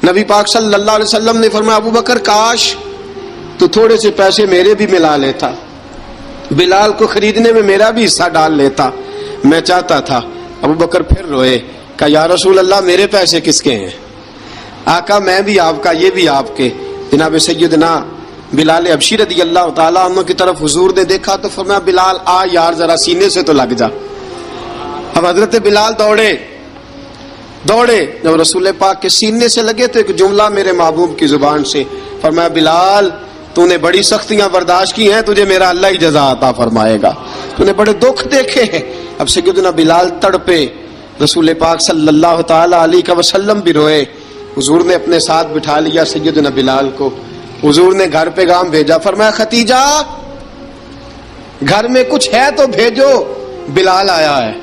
نبی پاک صلی اللہ علیہ وسلم نے فرمایا ابو بکر کاش تو تھوڑے سے پیسے میرے بھی ملا لیتا، بلال کو خریدنے میں میرا بھی حصہ ڈال لیتا، میں چاہتا تھا۔ ابو بکر پھر روئے، کہا یا رسول اللہ میرے پیسے کس کے ہیں؟ آقا میں بھی آپ کا، یہ بھی آپ کے۔ جناب سیدنا بلال حبشی رضی اللہ تعالیٰ عنہ کی طرف حضور نے دیکھا تو فرمایا بلال آ یار ذرا سینے سے تو لگ جا۔ اب حضرت بلال دوڑے، جب رسول پاک کے سینے سے لگے تو ایک جملہ میرے محبوب کی زبان سے فرمایا بلال تو نے بڑی سختیاں برداشت کی ہیں، تجھے میرا اللہ ہی جزا عطا فرمائے گا، تو نے بڑے دکھ دیکھے ہیں۔ اب سیدنا بلال تڑپے، رسول پاک صلی اللہ تعالی علیہ وسلم بھی روئے۔ حضور نے اپنے ساتھ بٹھا لیا سیدنا بلال کو، حضور نے گھر پیغام بھیجا، فرمایا ختیجہ گھر میں کچھ ہے تو بھیجو، بلال آیا ہے۔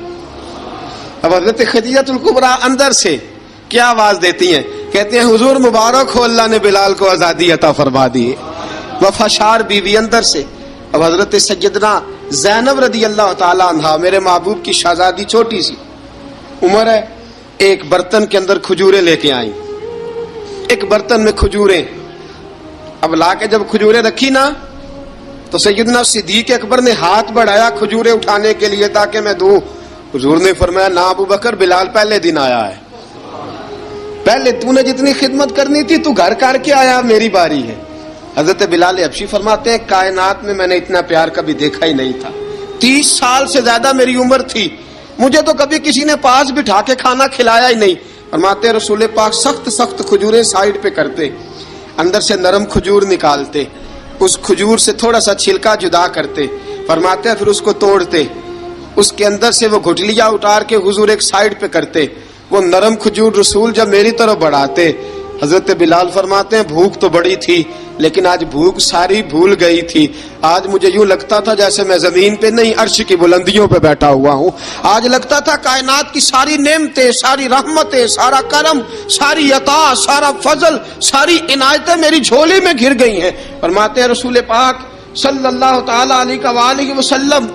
اب حضرت خدیجہ الکبریٰ اندر سے کیا آواز دیتی ہیں؟ کہتے ہیں حضور مبارک ہو، اللہ نے بلال کو آزادی عطا فرما دی۔ وفاشار بیوی اندر سے۔ اب حضرت سیدنا زینب رضی اللہ تعالی عنہا میرے محبوب کی شہزادی، چھوٹی سی عمر ہے، ایک برتن کے اندر کھجوریں لے کے آئیں، ایک برتن میں کھجوریں۔ اب لا کے جب کھجوریں رکھی نا تو سیدنا صدیق اکبر نے ہاتھ بڑھایا کھجوریں اٹھانے کے لیے تاکہ میں دوں۔ حضور نے فرمایا نہ ابو بکر، بلال پہلے دن آیا ہے، پہلے تو نے جتنی خدمت کرنی تھی تو گھر کر کے آیا، میری باری ہے۔ حضرت بلال حبشی فرماتے ہیں کائنات میں نے اتنا پیار کبھی دیکھا ہی نہیں تھا، 30 سال سے زیادہ میری عمر تھی، مجھے تو کبھی کسی نے پاس بٹھا کے کھانا کھلایا ہی نہیں۔ فرماتے ہیں رسول پاک سخت کھجوریں سائڈ پہ کرتے، اندر سے نرم کھجور نکالتے، اس کھجور سے تھوڑا سا چھلکا جدا کرتے، فرماتے ہیں پھر اس کو توڑتے، اس کے اندر سے وہ گھٹلیاں اتار کے حضور ایک سائڈ پہ کرتے، وہ نرم کھجور رسول جب میری طرف بڑھاتے۔ حضرت بلال فرماتے ہیں بھوک تو بڑی تھی لیکن آج بھوک ساری بھول گئی تھی، آج مجھے یوں لگتا تھا جیسے میں زمین پہ نہیں عرش کی بلندیوں پہ بیٹھا ہوا ہوں، آج لگتا تھا کائنات کی ساری نعمتیں، ساری رحمتیں، سارا کرم، ساری عطا، سارا فضل، ساری عنایتیں میری جھولی میں گر گئی ہیں۔ فرماتے ہیں رسول پاک صلی اللہ تعالی علیہ وسلم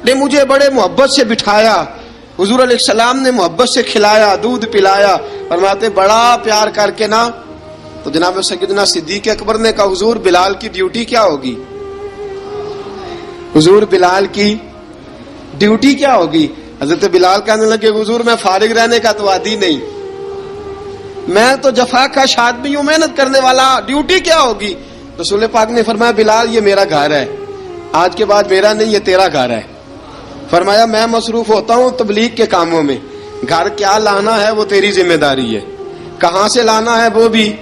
نے مجھے بڑے محبت سے بٹھایا، حضور علیہ السلام نے محبت سے کھلایا، دودھ پلایا، فرماتے بڑا پیار کر کے نا تو جناب سیدنا صدیق اکبر نے کہا حضور بلال کی ڈیوٹی کیا ہوگی؟ حضور بلال کی ڈیوٹی کیا ہوگی؟ حضرت بلال کہنے لگے حضور میں فارغ رہنے کا تو عادی نہیں، میں تو جفا کا آدمی ہوں، محنت کرنے والا، ڈیوٹی کیا ہوگی؟ رسول پاک نے فرمایا بلال یہ میرا گھر ہے، آج کے بعد میرا نہیں، یہ تیرا گھر ہے۔ فرمایا میں مصروف ہوتا ہوں تبلیغ کے کاموں میں، گھر کیا لانا ہے وہ تیری ذمہ داری ہے، کہاں سے لانا ہے وہ بھی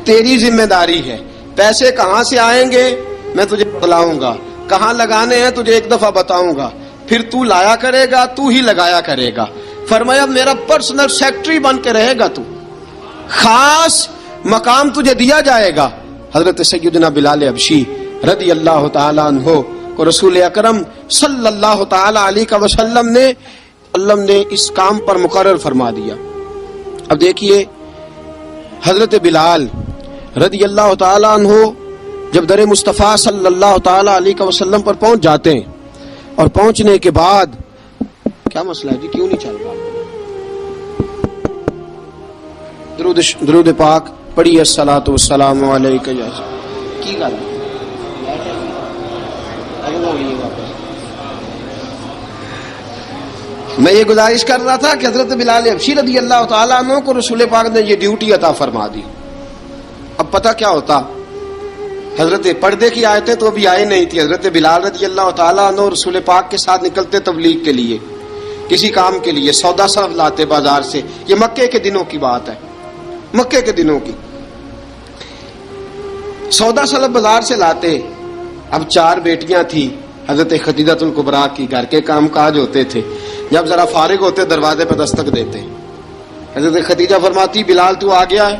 تیری ذمہ داری ہے، پیسے کہاں سے آئیں گے میں تجھے بتلاؤں گا، کہاں لگانے ہیں تجھے ایک دفعہ بتاؤں گا، پھر تو لایا کرے گا، تو ہی لگایا کرے گا۔ فرمایا میرا پرسنل سیکٹری بن کے رہے گا، تو خاص مقام تجھے دیا جائے گا۔ حضرت سیدنا بلال حبشی رضی اللہ تعالی عنہ کو رسول اکرم صلی اللہ تعالی علیہ وسلم نے اس کام پر مقرر فرما دیا۔ اب دیکھیے حضرت بلال رضی اللہ تعالی عنہ جب در مصطفیٰ صلی اللہ تعالی علیہ وسلم پر پہنچ جاتے ہیں، اور پہنچنے کے بعد کیا مسئلہ ہے جی، کیوں نہیں چل رہا؟ درود پاک پڑھیے، الصلاۃ والسلام علیک یا کی گل میں یہ گزارش کر رہا تھا کہ حضرت بلال حبشی رضی اللہ تعالیٰ عنہ کو رسول پاک نے یہ ڈیوٹی عطا فرما دی۔ اب پتہ کیا ہوتا، حضرت پردے کی آیتیں تو ابھی آئی نہیں تھی، حضرت بلال رضی اللہ تعالیٰ عنہ رسول پاک کے ساتھ نکلتے تبلیغ کے لیے، کسی کام کے لیے، سودا سلف لاتے بازار سے، یہ مکے کے دنوں کی بات ہے، مکے کے دنوں کی سودا سلف بازار سے لاتے۔ اب 4 بیٹیاں تھیں حضرت خدیجہ الکبریٰ کی، گھر کے کام کاج ہوتے تھے، جب ذرا فارغ ہوتے دروازے پہ دستک دیتے، حضرت خدیجہ فرماتی بلال تو آ گیا ہے،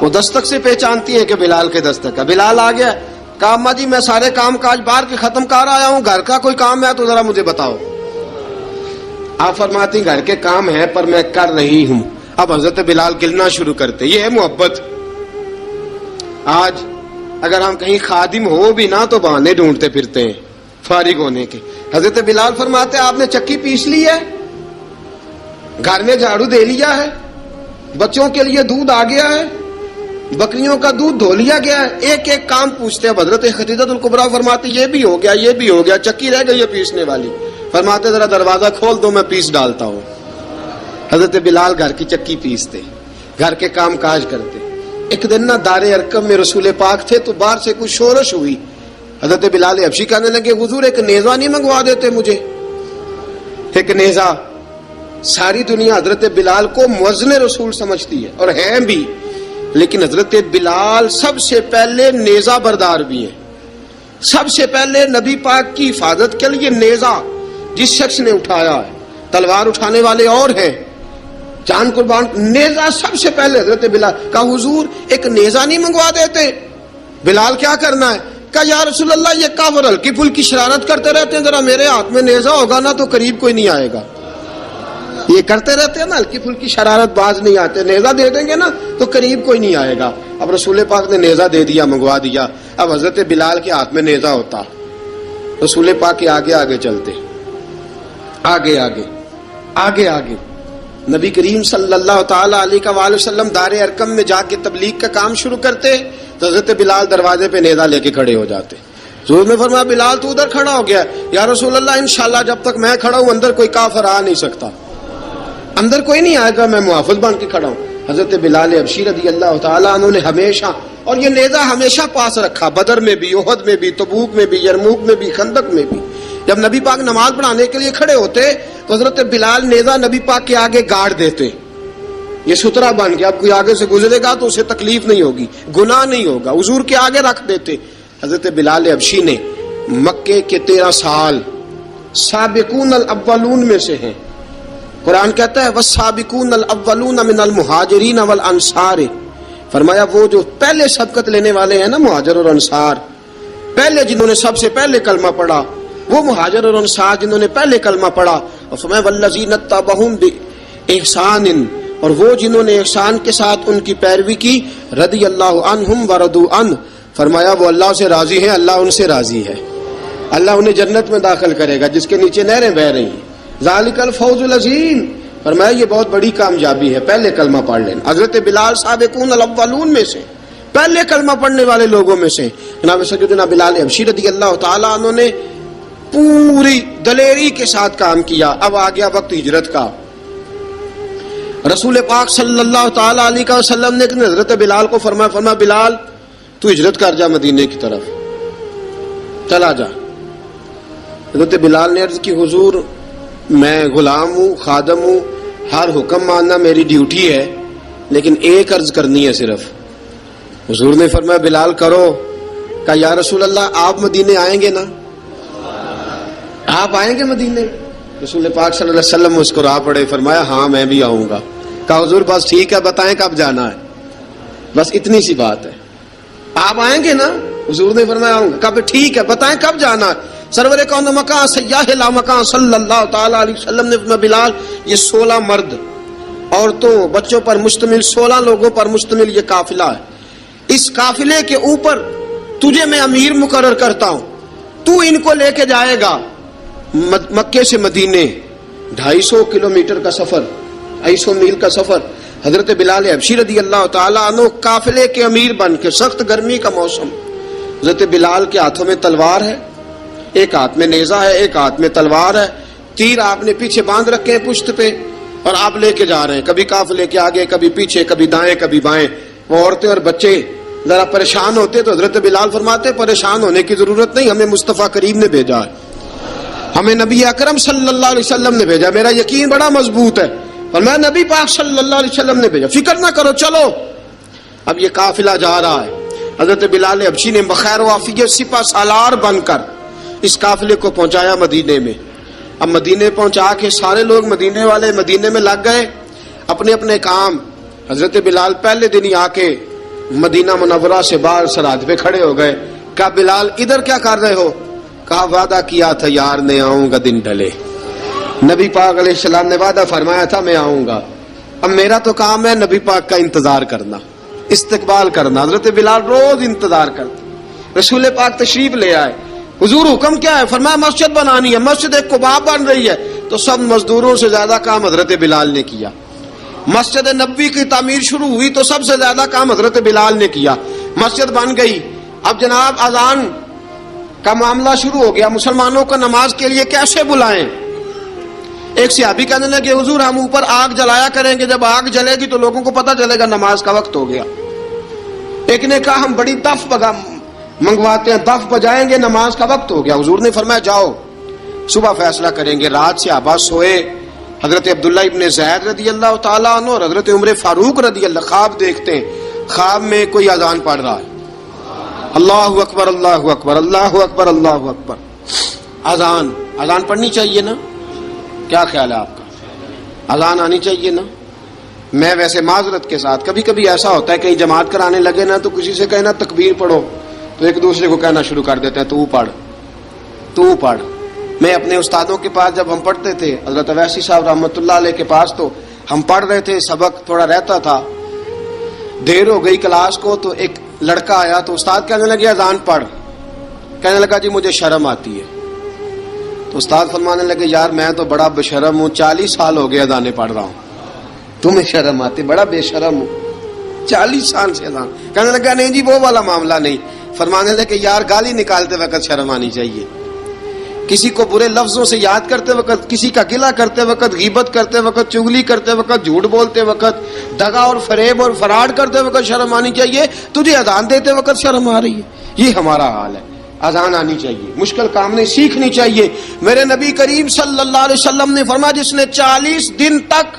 وہ دستک سے پہچانتی ہیں کہ بلال کے دستک ہے، بلال آ گیا، کہا اماں جی میں سارے کام کاج باہر کے ختم کر آیا ہوں، گھر کا کوئی کام ہے تو ذرا مجھے بتاؤ۔ آپ فرماتی گھر کے کام ہے پر میں کر رہی ہوں۔ اب حضرت بلال گلنا شروع کرتے، یہ ہے محبت۔ آج اگر ہم کہیں خادم ہو بھی نہ تو بہانے ڈھونڈتے پھرتے ہیں فارغ ہونے کے۔ حضرت بلال فرماتے آپ نے چکی پیس لی ہے، گھر میں جھاڑو دے لیا ہے، بچوں کے لیے دودھ آ گیا ہے، بکریوں کا دودھ دھو لیا گیا ہے، ایک ایک کام پوچھتے ہیں. حضرت خدیجہ الکبریٰ فرماتے یہ بھی ہو گیا، یہ بھی ہو گیا، چکی رہ گئی ہے پیسنے والی. فرماتے ذرا دروازہ کھول دو، میں پیس ڈالتا ہوں. حضرت بلال گھر کی چکی پیستے، گھر کے کام کاج کرتے. ایک دن نہ دار ارقم میں رسول پاک تھے تو باہر سے کچھ شورش ہوئی. حضرت بلال حبشی کہنے لگے حضور ایک نیزہ نہیں منگوا دیتے مجھے؟ ایک نیزہ. ساری دنیا حضرت بلال کو مؤذن رسول سمجھتی ہے اور ہیں بھی، لیکن حضرت بلال سب سے پہلے نیزہ بردار بھی ہیں. سب سے پہلے نبی پاک کی حفاظت کے لیے نیزہ جس شخص نے اٹھایا ہے، تلوار اٹھانے والے اور ہیں، جان قربان. نیزہ سب سے پہلے حضرت بلال کا حضور ایک نیزہ نہیں منگوا دیتے؟ بلال کیا کرنا ہے؟ کہا یا رسول اللہ یہ کافر ہلکی پھلکی شرارت کرتے رہتے ہیں، ذرا میرے ہاتھ میں نیزہ ہوگا نا تو قریب کوئی نہیں آئے گا. یہ کرتے رہتے ہیں نا ہلکی پھلکی شرارت، باز نہیں آتے، نیزہ دے دیں گے نا تو قریب کوئی نہیں آئے گا. اب رسول پاک نے نیزہ دے دیا، منگوا دیا. اب حضرت بلال کے ہاتھ میں نیزہ ہوتا، رسول پاک کے آگے آگے چلتے، آگے آگے آگے آگے. نبی کریم صلی اللہ تعالی علیہ وآلہ وسلم دار ارقم میں جا کے تبلیغ کا کام شروع کرتے تو حضرت بلال دروازے پہ نیزہ لے کے کھڑے ہو جاتے. حضور نے فرمایا بلال تو ادھر کھڑا ہو گیا. یا رسول اللہ انشاءاللہ جب تک میں کھڑا ہوں اندر کوئی کافر آ نہیں سکتا، اندر کوئی نہیں آئے گا، میں محافظ بن کے کھڑا ہوں. حضرت بلال حبشی رضی اللہ تعالیٰ عنہ نے ہمیشہ، اور یہ نیزہ ہمیشہ پاس رکھا، بدر میں بھی، احد میں بھی، تبوک میں بھی، یرموک میں بھی، خندق میں بھی. جب نبی پاک نماز پڑھانے کے لیے کھڑے ہوتے تو حضرت بلال نیزہ نبی پاک کے آگے گاڑ دیتے. یہ سترا بن گیا، اب کوئی آگے سے گزرے گا تو اسے تکلیف نہیں ہوگی، گناہ نہیں ہوگا، حضور کے آگے رکھ دیتے. حضرت بلال حبشی نے مکے کے 13 سال سابقون الاولون میں سے ہیں. قرآن کہتا ہے والسابقون الاولون من المہاجرین والانصار. فرمایا وہ جو پہلے سبقت لینے والے ہیں نا مہاجر اور انصار، پہلے جنہوں نے سب سے پہلے کلمہ پڑھا، وہ مہاجر اور انصار جنہوں نے پہلے کلمہ پڑھا. اور فرمایا والذین اتبعوہم باحسان، اور وہ جنہوں نے احسان کے ساتھ ان کی پیروی کی، رضی اللہ عنہم ورضوا عنہ. فرمایا وہ اللہ سے راضی ہیں، اللہ ان سے راضی ہے، اللہ انہیں جنت میں داخل کرے گا جس کے نیچے نہریں بہ رہی ہیں. ذالک الفوز العظیم. فرمایا یہ بہت بڑی کامیابی ہے پہلے کلمہ پڑھ لینا. حضرت بلال سابقون الاولون میں سے، پہلے کلمہ پڑھنے والے لوگوں میں سے. جناب سیدنا بلال حبشی رضی اللہ تعالیٰ عنہ نے پوری دلیری کے ساتھ کام کیا. اب آ گیا وقت ہجرت کا. رسول پاک صلی اللہ تعالی علیہ وسلم نے حضرت بلال کو فرمایا بلال تو ہجرت کر جا مدینے کی طرف، چلا جا. حضرت بلال نے عرض کی حضور میں غلام ہوں، خادم ہوں، ہر حکم ماننا میری ڈیوٹی ہے، لیکن ایک عرض کرنی ہے صرف. حضور نے فرمایا بلال کرو. کہا یا رسول اللہ آپ مدینے آئیں گے نا؟ آپ آئیں گے مدینے؟ رسول پاک صلی اللہ علیہ وسلم مسکرا پڑے، فرمایا ہاں میں بھی آؤں گا. کہا حضور بس ٹھیک ہے، بتائیں کب جانا ہے، بس اتنی سی بات ہے. آپ آئیں گے نا؟ حضور نے فرمایا آؤں گا. کہا ٹھیک ہے، بتائیں کب جانا ہے. سرور کون مکان سیاح لا مکان صلی اللہ تعالی علیہ وسلم نے فرمایا بلال یہ 16 مرد عورتوں بچوں پر مشتمل 16 لوگوں پر مشتمل یہ قافلہ ہے. اس قافلے کے اوپر تجھے میں امیر مقرر کرتا ہوں، تو ان کو لے کے جائے گا مکے سے مدینے. 250 کلومیٹر کا سفر، 250 میل کا سفر. حضرت بلال حبشی رضی اللہ تعالیٰ عنہ قافلے کے امیر بن کے، سخت گرمی کا موسم، حضرت بلال کے ہاتھوں میں تلوار ہے، ایک ہاتھ میں نیزہ ہے، ایک ہاتھ میں تلوار ہے. تیر آپ نے پیچھے باندھ رکھے ہیں پشت پہ اور آپ لے کے جا رہے ہیں، کبھی قافلے کے آگے، کبھی پیچھے، کبھی دائیں کبھی بائیں. وہ عورتیں اور بچے ذرا پریشان ہوتے تو حضرت بلال فرماتے پریشان ہونے کی ضرورت نہیں، ہمیں مصطفیٰ کریم نے بھیجا ہے، ہمیں نبی اکرم صلی اللہ علیہ وسلم نے بھیجا. میرا یقین بڑا مضبوط ہے اور میں نبی پاک صلی اللہ علیہ وسلم نے بھیجا، فکر نہ کرو چلو. اب یہ قافلہ جا رہا ہے. حضرت بلال حبشی نے بخیر و عافیت سپہ سالار بن کر اس قافلے کو پہنچایا مدینے میں. اب مدینے پہنچا کے سارے لوگ مدینے والے مدینے میں لگ گئے اپنے اپنے کام. حضرت بلال پہلے دن ہی آ کے مدینہ منورہ سے باہر سرحد پہ کھڑے ہو گئے. کہا بلال ادھر کیا کر رہے ہو؟ کہا وعدہ کیا تھا یار نے آؤں گا دن ڈھلے. نبی پاک علیہ السلام نے وعدہ فرمایا تھا میں آؤں گا. اب میرا تو کام ہے نبی پاک کا انتظار کرنا، استقبال کرنا. حضرت بلال روز انتظار کرتے. رسول پاک تشریف لے آئے. حضور حکم کیا ہے؟ فرمایا مسجد بنانی ہے. مسجد ایک قباء بن رہی ہے. تو سب مزدوروں سے زیادہ کام حضرت بلال نے کیا. مسجد نبوی کی تعمیر شروع ہوئی تو سب سے زیادہ کام حضرت بلال نے کیا. مسجد بن گئی. اب جناب اذان کا معاملہ شروع ہو گیا. مسلمانوں کو نماز کے لیے کیسے بلائیں؟ ایک صحابی کہنے لگے حضور ہم اوپر آگ جلایا کریں گے, جب آگ جلے گی تو لوگوں کو پتہ چلے گا نماز کا وقت ہو گیا. ایک نے کہا ہم بڑی دف منگواتے ہیں, دف بجائیں گے, نماز کا وقت ہو گیا. حضور نے فرمایا جاؤ صبح فیصلہ کریں گے. رات صحابہ سوئے. حضرت عبداللہ ابن زید رضی اللہ تعالیٰ عنہ اور حضرت عمر فاروق رضی اللہ خواب دیکھتے ہیں. خواب میں کوئی اذان پڑھ رہا ہے, اللہ اکبر اللہ اکبر اللہ اکبر اللہ اکبر. اذان پڑھنی چاہیے نا؟ کیا خیال ہے آپ کا؟ اذان آنی چاہیے نا؟ میں ویسے معذرت کے ساتھ کبھی کبھی ایسا ہوتا ہے کہیں جماعت کرانے لگے نا تو کسی سے کہنا تکبیر پڑھو تو ایک دوسرے کو کہنا شروع کر دیتے ہیں تو پڑھ. میں اپنے استادوں کے پاس جب ہم پڑھتے تھے, حضرت اویسی صاحب رحمۃ اللہ علیہ کے پاس, تو ہم پڑھ رہے تھے, سبق تھوڑا رہتا تھا, دیر ہو گئی کلاس کو, تو ایک لڑکا آیا تو استاد کہنے لگے اذان پڑھ. کہنے لگا جی مجھے شرم آتی ہے. تو استاد فرمانے لگے یار میں تو بڑا بے شرم ہوں, 40 سال ہو گئے اذانیں پڑھ رہا ہوں, تمہیں شرم آتی؟ بڑا بے شرم ہوں, 40 سال سے اذان. کہنے لگا نہیں جی وہ والا معاملہ نہیں. فرمانے لگے یار گالی نکالتے وقت شرم آنی چاہیے, کسی کو برے لفظوں سے یاد کرتے وقت, کسی کا گلہ کرتے وقت, غیبت کرتے وقت, چغلی کرتے وقت, جھوٹ بولتے وقت, دغا اور فریب اور فراڈ کرتے وقت شرم آنی چاہیے. تجھے اذان دیتے وقت شرم آ رہی ہے. یہ ہمارا حال ہے. اذان آنی چاہیے, مشکل کام نہیں, سیکھنی چاہیے. میرے نبی کریم صلی اللہ علیہ وسلم نے فرمایا جس نے 40 دن تک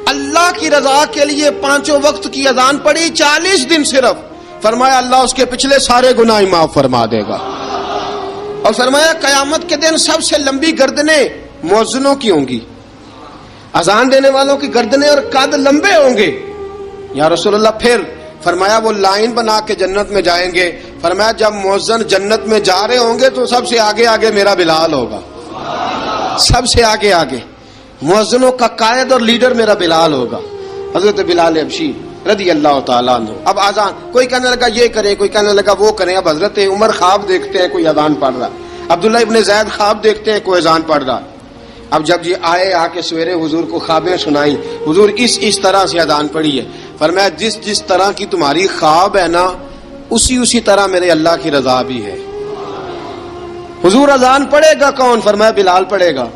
اللہ کی رضا کے لیے 5 وقت کی اذان پڑھی, 40 دن صرف, فرمایا اللہ اس کے پچھلے سارے گناہ معاف فرما دے گا. اور فرمایا قیامت کے دن سب سے لمبی گردنیں مؤذنوں کی ہوں گی, اذان دینے والوں کی گردنیں اور قد لمبے ہوں گے. یا رسول اللہ پھر؟ فرمایا وہ لائن بنا کے جنت میں جائیں گے. فرمایا جب مؤذن جنت میں جا رہے ہوں گے تو سب سے آگے آگے میرا بلال ہوگا, سب سے آگے آگے مؤذنوں کا قائد اور لیڈر میرا بلال ہوگا, حضرت بلال حبشی رضی اللہ تعالیٰ عنہ. اب اذان کوئی کہنے لگا یہ کریں, کوئی کہنے لگا وہ کریں. اب حضرت عمر خواب دیکھتے ہیں کوئی اذان پڑھ رہا, عبداللہ ابن زید خواب دیکھتے ہیں کوئی اذان پڑھ رہا. اب جب یہ آئے آ کے سویرے حضور کو خوابیں سنائی, حضور اس طرح سے اذان پڑھی ہے. فرمایا جس طرح کی تمہاری خواب ہے نا اسی طرح میرے اللہ کی رضا بھی ہے. حضور اذان پڑھے گا کون؟ فرمایا بلال پڑھے گا.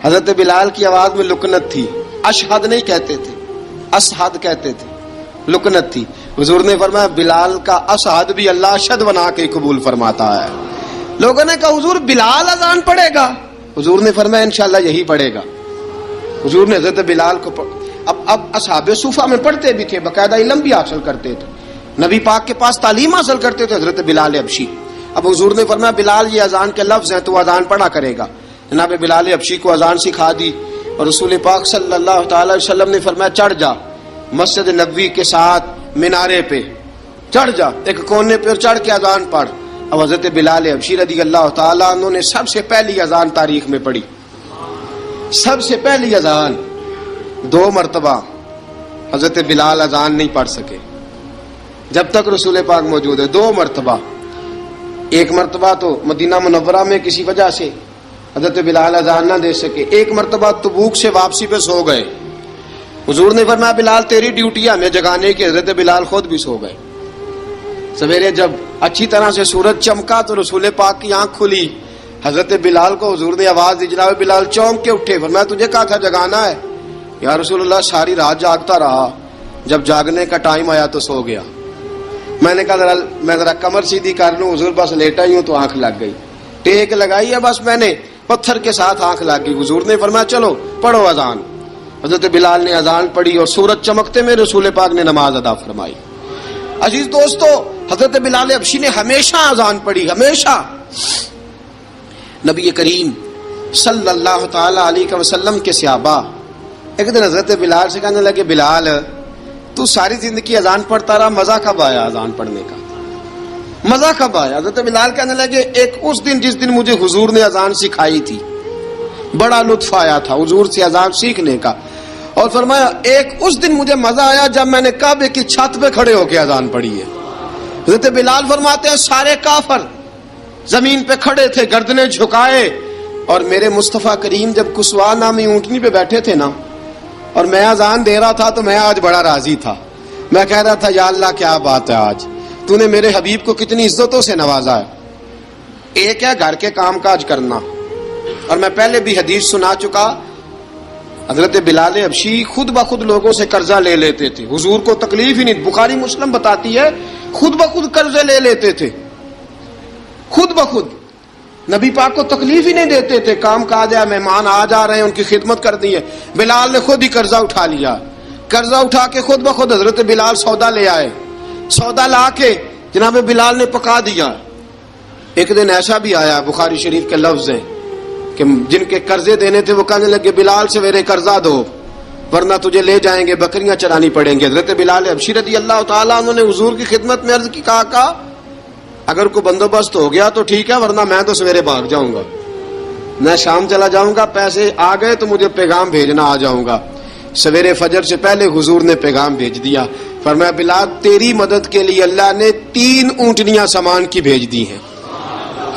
حضرت بلال کی آواز میں لکنت تھی, اشہد نہیں کہتے تھے, اسحد کہتے تھے, لکنت تھی. حضور نے فرمایا بلال کا اسحد بھی اللہ اشہد بنا کے قبول فرماتا ہے. لوگوں نے کہا حضور بلال اذان پڑھے گا؟ حضور نے فرمایا انشاءاللہ یہی پڑھے گا. حضور نے حضرت بلال کو اب اصحاب صوفہ میں پڑھتے بھی تھے, باقاعدہ علم بھی حاصل کرتے تھے, نبی پاک کے پاس تعلیم حاصل کرتے تھے, حضرت بلال حبشی. اب حضور نے فرمایا بلال یہ اذان کے لفظ ہیں تو اذان پڑھا کرے گا. جناب بلال حبشی کو اذان سکھا دی اور رسول پاک صلی اللہ تعالی علیہ وسلم نے فرمایا چڑھ جا مسجد نبوی کے ساتھ مینارے پہ, چڑھ جا ایک کونے پہ اور چڑھ کے اذان پڑھ. اب حضرت بلال حبشی رضی اللہ تعالیٰ عنہ نے سب سے پہلی اذان تاریخ میں پڑھی, سب سے پہلی اذان. 2 مرتبہ حضرت بلال اذان نہیں پڑھ سکے جب تک رسول پاک موجود ہے. 2 مرتبہ, ایک مرتبہ تو مدینہ منورہ میں کسی وجہ سے حضرت بلال اذان نہ دے سکے, ایک مرتبہ تبوک سے واپسی پہ سو گئے. حضور نے فرمایا بلال تیری ڈیوٹی ہے ہمیں جگانے کی. حضرت بلال خود بھی سو گئے. سویرے جب اچھی طرح سے سورج چمکا تو رسول پاک کی آنکھ کھلی. حضرت بلال کو حضور نے آواز دی, جناب بلال چونک کے اٹھے. فرمایا تجھے کہا تھا جگانا ہے. یا رسول اللہ ساری رات جاگتا رہا, جب جاگنے کا ٹائم آیا تو سو گیا. میں نے کہا میں ذرا کمر سیدھی کر لوں. حضور بس لیٹا ہی ہوں تو آنکھ لگ گئی, ٹیک لگائی ہے بس میں نے, پتھر کے ساتھ آنکھ لگ گئی. حضور نے فرمایا چلو پڑھو اذان. حضرت بلال نے اذان پڑھی اور سورج چمکتے میں رسول پاک نے نماز ادا فرمائی. عزیز دوستو حضرت بلال حبشی نے ہمیشہ اذان پڑھی, ہمیشہ. نبی کریم صلی اللہ تعالی علیہ وسلم کے صحابہ ایک دن حضرت بلال سے کہنے لگے بلال تو ساری زندگی اذان پڑھتا رہا, مزہ کب آیا اذان پڑھنے کا, مزہ کب آیا؟ حضرت بلال کہنے لگے ایک اس دن جس دن مجھے حضور نے اذان سکھائی تھی بڑا لطف آیا تھا حضور سے اذان سیکھنے کا. اور فرمایا ایک اس دن مجھے مزہ آیا جب میں نے کعبے کی چھت پہ کھڑے ہو کے اذان پڑھی ہے. حضرت بلال فرماتے ہیں سارے کافر زمین پہ کھڑے تھے گردنیں جھکائے, اور میرے مصطفیٰ کریم جب کسوا نامی اونٹنی پہ بیٹھے تھے نا اور میں اذان دے رہا تھا تو میں آج بڑا راضی تھا. میں کہہ رہا تھا یا اللہ کیا بات ہے، آج تو نے میرے حبیب کو کتنی عزتوں سے نوازا ہے. ایک ہے گھر کے کام کاج کرنا، اور میں پہلے بھی حدیث سنا چکا، حضرت بلال حبشی خود بخود لوگوں سے قرضہ لے لیتے تھے، حضور کو تکلیف ہی نہیں. بخاری مسلم بتاتی ہے خود بخود قرضے لے لیتے تھے، خود بخود. نبی پاک کو تکلیف ہی نہیں دیتے تھے. کام کاج ہے، مہمان آ جا رہے ہیں، ان کی خدمت کر دی ہے. بلال نے خود ہی قرضہ اٹھا لیا، قرضہ اٹھا کے خود بخود حضرت بلال سودا لے آئے. سودا لا کے جناب بلال نے پکا دیا. ایک دن ایسا بھی آیا، بخاری شریف کے لفظ ہیں کہ جن کے قرضے دینے تھے وہ کہنے لگے بلال سے میرے قرضہ دو ورنہ تجھے لے جائیں گے، بکریاں چرانی پڑیں گے. حضرت بلال حبشی رضی اللہ تعالیٰ انہوں نے حضور کی خدمت میں عرض کی، کہا اگر کوئی بندوبست ہو گیا تو ٹھیک ہے، ورنہ میں تو سویرے بھاگ جاؤں گا، میں شام چلا جاؤں گا، پیسے آ گئے تو مجھے پیغام بھیجنا، آ جاؤں گا. سویرے فجر سے پہلے حضور نے پیغام بھیج دیا. فرمایا بلال تیری مدد کے لیے اللہ نے 3 اونٹنیاں سامان کی بھیج دی ہیں.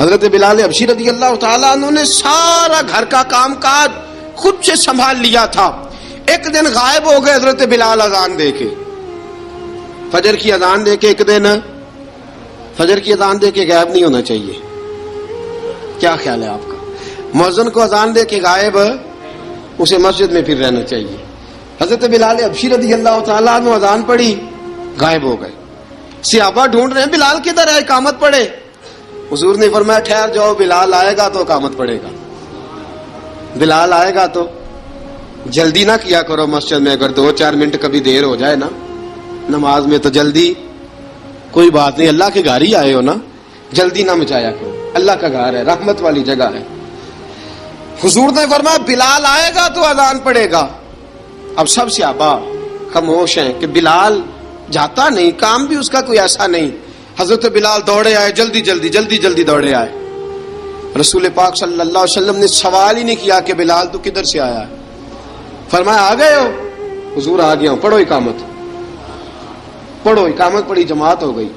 حضرت بلال حبشی رضی اللہ تعالیٰ انہوں نے سارا گھر کا کام کاج خود سے سنبھال لیا تھا. ایک دن غائب ہو گئے حضرت بلال اذان دے کے، فجر کی اذان دے کے. ایک دن فجر کی اذان دے کے غائب نہیں ہونا چاہیے. کیا خیال ہے آپ کا؟ مؤذن کو اذان دے کے غائب، اسے مسجد میں پھر رہنا چاہیے. حضرت بلال حبشی رضی اللہ تعالیٰ عنہ اذان پڑھی، غائب ہو گئے. صحابہ ڈھونڈ رہے ہیں بلال کدھر ہے، اقامت پڑھے. حضور نے فرمایا ٹھہر جاؤ، بلال آئے گا تو اقامت پڑھے گا. بلال آئے گا تو جلدی نہ کیا کرو مسجد میں. اگر 2-4 منٹ کبھی دیر ہو جائے نا نماز میں تو جلدی کوئی بات نہیں، اللہ کے گھر ہی آئے ہو نا، جلدی نہ مچایا کرو. اللہ کا گھر ہے، رحمت والی جگہ ہے. حضور نے فرمایا بلال آئے گا تو اذان پڑھے گا. اب سب صحابہ خاموش ہیں کہ بلال جاتا نہیں، کام بھی اس کا کوئی ایسا نہیں. حضرت بلال دوڑے آئے، جلدی دوڑے آئے. رسول پاک صلی اللہ علیہ وسلم نے سوال ہی نہیں کیا کہ بلال تو کدھر سے آیا ہے. فرمایا آ گئے ہو؟ حضور آ گیا ہوں. پڑھو اقامت پڑھی، جماعت ہو گئی.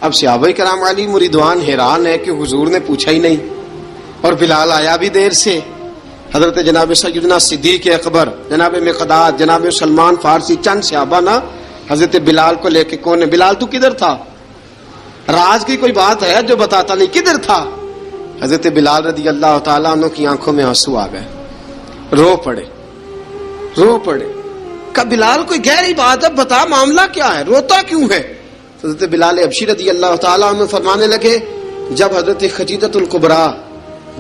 اب صحابہ کرام علی مریدوان حیران ہے کہ حضور نے پوچھا ہی نہیں اور بلال آیا بھی دیر سے. حضرت جناب سیدنا صدیق اکبر، جناب مقداد، جناب سلمان فارسی، چند صحابہ نا حضرت بلال کو لے کے، کون ہے بلال تو کدھر تھا؟ راز کی کوئی بات ہے جو بتاتا نہیں، کدھر تھا؟ حضرت بلال رضی اللہ تعالیٰ عنہ کی آنکھوں میں آنسو آ گئے، رو پڑے. کہ بلال کوئی گہری بات ہے، بتا معاملہ کیا ہے، روتا کیوں ہے؟ حضرت بلال حبشی رضی اللہ تعالیٰ عنہ فرمانے لگے جب حضرت خدیجہ الکبریٰ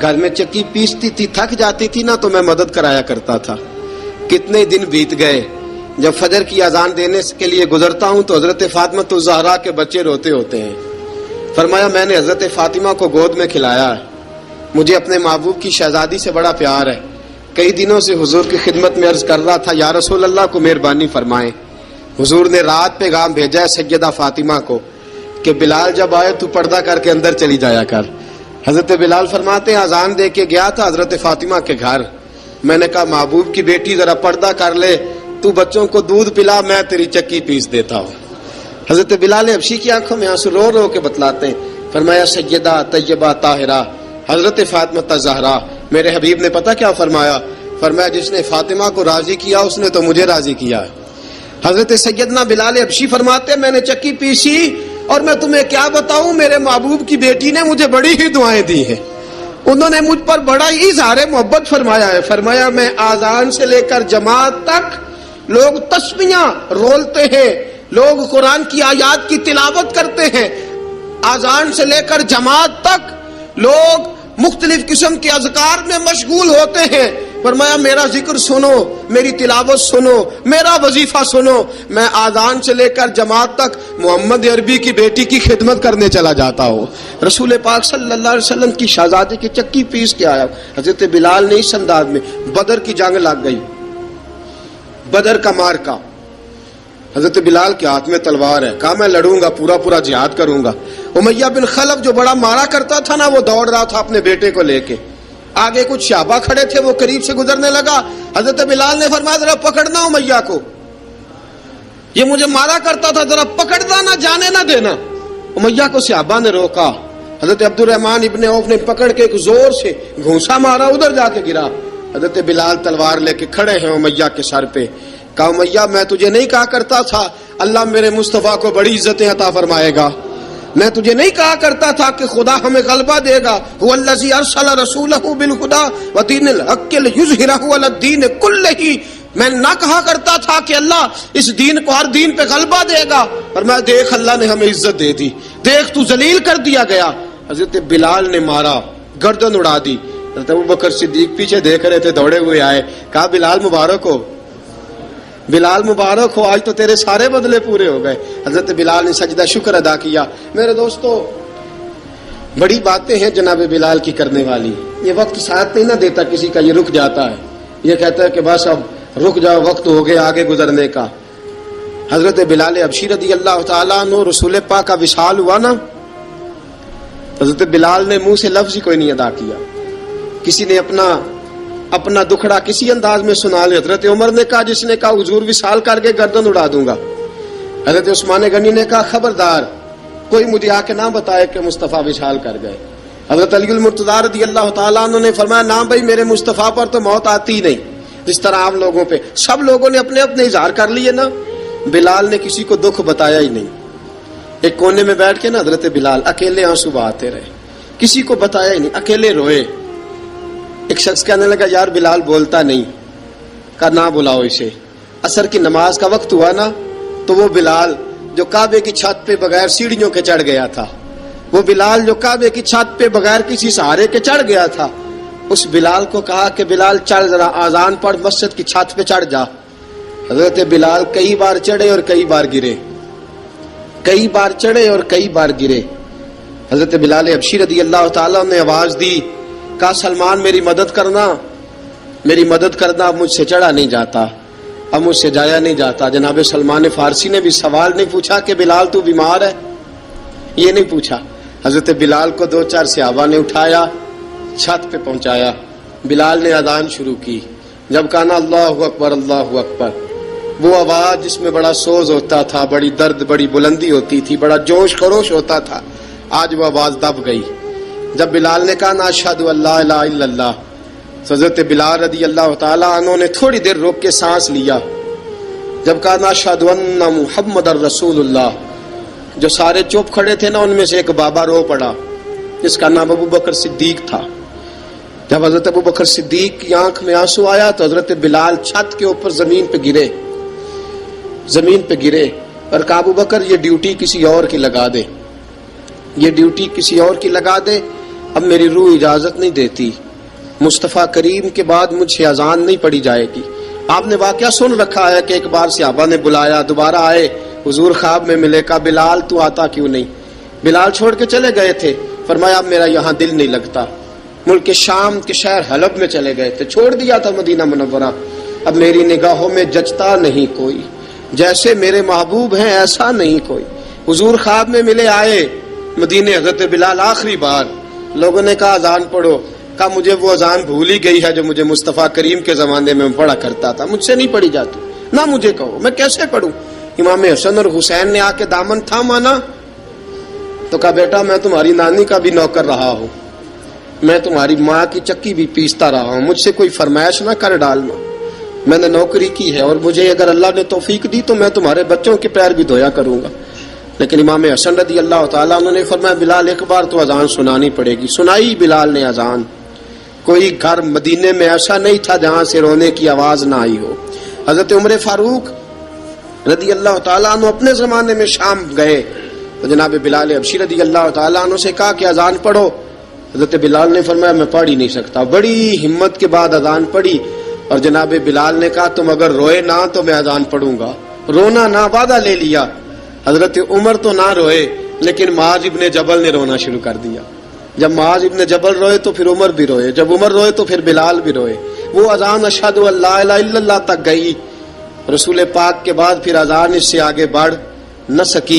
گھر میں چکی پیستی تھی، تھک جاتی تھی نا تو میں مدد کرایا کرتا تھا. کتنے دن بیت گئے، جب فجر کی اذان دینے کے لیے گزرتا ہوں تو حضرت فاطمہ الزہرا کے بچے روتے ہوتے ہیں. فرمایا میں نے حضرت فاطمہ کو گود میں کھلایا ہے، مجھے اپنے محبوب کی شہزادی سے بڑا پیار ہے. کئی دنوں سے حضور کی خدمت میں عرض کر رہا تھا یا رسول اللہ کو مہربانی فرمائیں. حضور نے رات پیغام بھیجا ہے سیدہ فاطمہ کو کہ بلال جب آئے تو پردہ کر کے اندر چلی جایا کر. حضرت بلال فرماتے ہیں اذان دے کے گیا تھا حضرت فاطمہ کے گھر، میں نے کہا محبوب کی بیٹی ذرا پردہ کر لے، تو بچوں کو دودھ پلا، میں تیری چکی پیس دیتا ہوں. حضرت بلال حبشی کی آنکھوں میں آنسو رو رو کے بتلاتے ہیں. فرمایا سیدہ طیبہ طاہرہ حضرت فاطمہ الزہرا، میرے حبیب نے پتہ کیا فرمایا؟ فرمایا جس نے فاطمہ کو راضی کیا اس نے تو مجھے راضی کیا. حضرت سیدنا بلال حبشی فرماتے ہیں میں نے چکی پیسی اور میں تمہیں کیا بتاؤں، میرے محبوب کی بیٹی نے مجھے بڑی ہی دعائیں دی ہیں، انہوں نے مجھ پر بڑا ہی اظہار محبت فرمایا ہے. فرمایا میں آذان سے لے کر جماعت تک لوگ تسبیحاں رولتے ہیں، لوگ قرآن کی آیات کی تلاوت کرتے ہیں، آذان سے لے کر جماعت تک لوگ مختلف قسم کے اذکار میں مشغول ہوتے ہیں. فرمایا میرا ذکر سنو، میری تلاوت سنو، میرا وظیفہ سنو. میں آذان سے لے کر جماعت تک محمد عربی کی بیٹی کی خدمت کرنے چلا جاتا ہوں. رسول پاک صلی اللہ علیہ وسلم کی شہزادی کی چکی پیس کے آیا. حضرت بلال نے اس انداز میں، بدر کی جنگ لگ گئی، بدر کا مارکا، حضرت بلال کے ہاتھ میں تلوار ہے، کہا میں لڑوں گا، پورا جہاد کروں گا. امیہ بن خلف جو بڑا مارا کرتا تھا نا وہ دوڑ رہا تھا اپنے بیٹے کو لے کے، آگے کچھ صحابہ کھڑے تھے، وہ قریب سے گزرنے لگا. حضرت بلال نے فرمایا ذرا پکڑنا امیہ کو، یہ مجھے مارا کرتا تھا، ذرا پکڑنا، نہ جانے نہ دینا. امیہ کو صحابہ نے روکا. حضرت عبد الرحمن ابن عوف نے پکڑ کے ایک زور سے گھونسا مارا، ادھر جا کے گرا. حضرت بلال تلوار لے کے کھڑے ہیں امیہ کے سر پہ. کہا امیہ میں تجھے نہیں کہا کرتا تھا اللہ میرے مصطفیٰ کو بڑی عزتیں عطا فرمائے گا؟ میں تجھے نہیں کہا کرتا تھا کہ خدا ہمیں غلبہ دے گا؟ هو الذی ارسل رسولہ بالہدی ودین الحق لیظہرہ علی الدین کلہ. میں نہ کہا کرتا تھا کہ اللہ اس دین کو ہر دین پہ غلبہ دے گا، اور میں دیکھ اللہ نے ہمیں عزت دے دی، دیکھ تو ذلیل کر دیا گیا. حضرت بلال نے مارا، گردن اڑا دی. حضرت ابوبکر صدیق پیچھے دیکھ رہے تھے، دوڑے ہوئے آئے، کہا بلال مبارک ہو، بلال مبارک ہو، آج تو تیرے سارے بدلے پورے ہو گئے. حضرت بلال نے سجدہ شکر ادا کیا. میرے دوستو بڑی باتیں ہیں جناب بلال کی کرنے والی. یہ وقت ساتھ نہیں نہ دیتا کسی کا، یہ رک جاتا ہے، یہ کہتا ہے کہ بس اب رک جاؤ، وقت ہو گیا آگے گزرنے کا. حضرت بلال حبشی رضی اللہ تعالیٰ عنہ رسول پاک کا وصال ہوا نا، حضرت بلال نے منہ سے لفظ ہی کوئی نہیں ادا کیا. کسی نے اپنا دکھڑا کسی انداز میں سنا لیا. حضرت عمر نے کہا، جس نے کہا حضور وصال کر کے گردن اڑا دوں گا. حضرت عثمان غنی نے کہا خبردار کوئی مجھے آ کے نہ بتائے کہ مصطفیٰ وصال کر گئے. حضرت علی المرتضیٰ رضی اللہ تعالیٰ عنہ نے فرمایا نہ بھائی میرے مصطفیٰ پر تو موت آتی ہی نہیں، جس طرح عام لوگوں پہ. سب لوگوں نے اپنے اپنے اظہار کر لیے نا، بلال نے کسی کو دکھ بتایا ہی نہیں. ایک کونے میں بیٹھ کے نا حضرت بلال اکیلے آنسو بہاتے رہے، کسی کو بتایا ہی نہیں، اکیلے روئے. ایک شخص کہنے لگا یار بلال بولتا نہیں. کہا نہ بلاؤ اسے. عصر کی نماز کا وقت ہوا نا تو وہ بلال جو کعبے کی چھت پہ بغیر سیڑھیوں کے چڑھ گیا تھا، وہ بلال جو کعبے کی چھت پہ بغیر کسی سہارے کے چڑھ گیا تھا، اس بلال کو کہا کہ بلال چڑھ ذرا، آذان پڑھ، مسجد کی چھت پہ چڑھ جا. حضرت بلال کئی بار چڑھے اور کئی بار گرے، کئی بار چڑھے اور کئی بار گرے. حضرت بلال حبشی رضی اللہ تعالیٰ نے آواز دی، کہا سلمان میری مدد کرنا، میری مدد کرنا، اب مجھ سے چڑھا نہیں جاتا، اب مجھ سے جایا نہیں جاتا. جناب سلمان فارسی نے بھی سوال نہیں پوچھا کہ بلال تو بیمار ہے، یہ نہیں پوچھا. حضرت بلال کو دو چار صحابہ نے اٹھایا، چھت پہ پہنچایا. بلال نے اذان شروع کی. جب کہا نا اللہ اکبر اللہ اکبر، وہ آواز جس میں بڑا سوز ہوتا تھا، بڑی درد، بڑی بلندی ہوتی تھی، بڑا جوش خروش ہوتا تھا، آج وہ آواز دب گئی. جب بلال نے کہا نا اشہد ان لا الہ الا اللہ، حضرت بلال رضی اللہ تعالیٰ عنہ نے تھوڑی دیر روک کے سانس لیا. جب کہا نا اشہد ان محمد الرسول اللہ، جو سارے چپ کھڑے تھے نا ان میں سے ایک بابا رو پڑا جس کا نام ابو بکر صدیق تھا. جب حضرت ابو بکر صدیق کی آنکھ میں آنسو آیا تو حضرت بلال چھت کے اوپر زمین پہ گرے، زمین پہ گرے اور کہا ابو بکر یہ ڈیوٹی کسی اور کی لگا دے، یہ ڈیوٹی کسی اور کی لگا دے، اب میری روح اجازت نہیں دیتی، مصطفیٰ کریم کے بعد مجھ سے اذان نہیں پڑھی جائے گی. آپ نے واقعہ سن رکھا ہے کہ ایک بار صحابہ نے بلایا، دوبارہ آئے، حضور خواب میں ملے، کہا بلال تو آتا کیوں نہیں؟ بلال چھوڑ کے چلے گئے تھے. فرمایا اب میرا یہاں دل نہیں لگتا. ملک شام کے شہر حلب میں چلے گئے تھے، چھوڑ دیا تھا مدینہ منورہ. اب میری نگاہوں میں جچتا نہیں کوئی، جیسے میرے محبوب ہیں ایسا نہیں کوئی. حضور خواب میں ملے، آئے مدینے. حضرت بلال آخری بار، لوگوں نے کہا اذان پڑھو. کہا مجھے وہ اذان بھول ہی گئی ہے جو مجھے مصطفیٰ کریم کے زمانے میں پڑھا کرتا تھا، مجھ سے نہیں پڑھی جاتی، نہ مجھے کہو، میں کیسے پڑھوں؟ امام حسن اور حسین نے آ کے دامن تھاما نا تو کہا بیٹا میں تمہاری نانی کا بھی نوکر رہا ہوں، میں تمہاری ماں کی چکی بھی پیستا رہا ہوں، مجھ سے کوئی فرمائش نہ کر ڈالنا، میں نے نوکری کی ہے اور مجھے اگر اللہ نے توفیق دی تو میں تمہارے بچوں کے پیر بھی دھویا کروں گا. لیکن امام حسن رضی اللہ تعالیٰ عنہ نے فرمایا بلال ایک بار تو اذان سنانی پڑے گی. سنائی بلال نے اذان. کوئی گھر مدینے میں ایسا نہیں تھا جہاں سے رونے کی آواز نہ آئی ہو. حضرت عمر فاروق رضی اللہ تعالیٰ عنہ اپنے زمانے میں شام گئے تو جناب بلال حبشی رضی اللہ تعالیٰ عنہ سے کہا کہ اذان پڑھو. حضرت بلال نے فرمایا میں پڑھ ہی نہیں سکتا. بڑی ہمت کے بعد اذان پڑھی اور جناب بلال نے کہا تم اگر روئے نہ تو میں اذان پڑھوں گا. رونا نہ، وعدہ لے لیا. حضرت عمر تو نہ روئے لیکن معاذ ابن جبل نے رونا شروع کر دیا. جب معاذ ابن جبل روئے تو پھر عمر بھی روئے، جب عمر روئے تو پھر بلال بھی روئے. وہ اذان اشہد ان لا الہ الا اللہ تک گئی. رسول پاک کے بعد پھر اذان اس سے آگے بڑھ نہ سکی.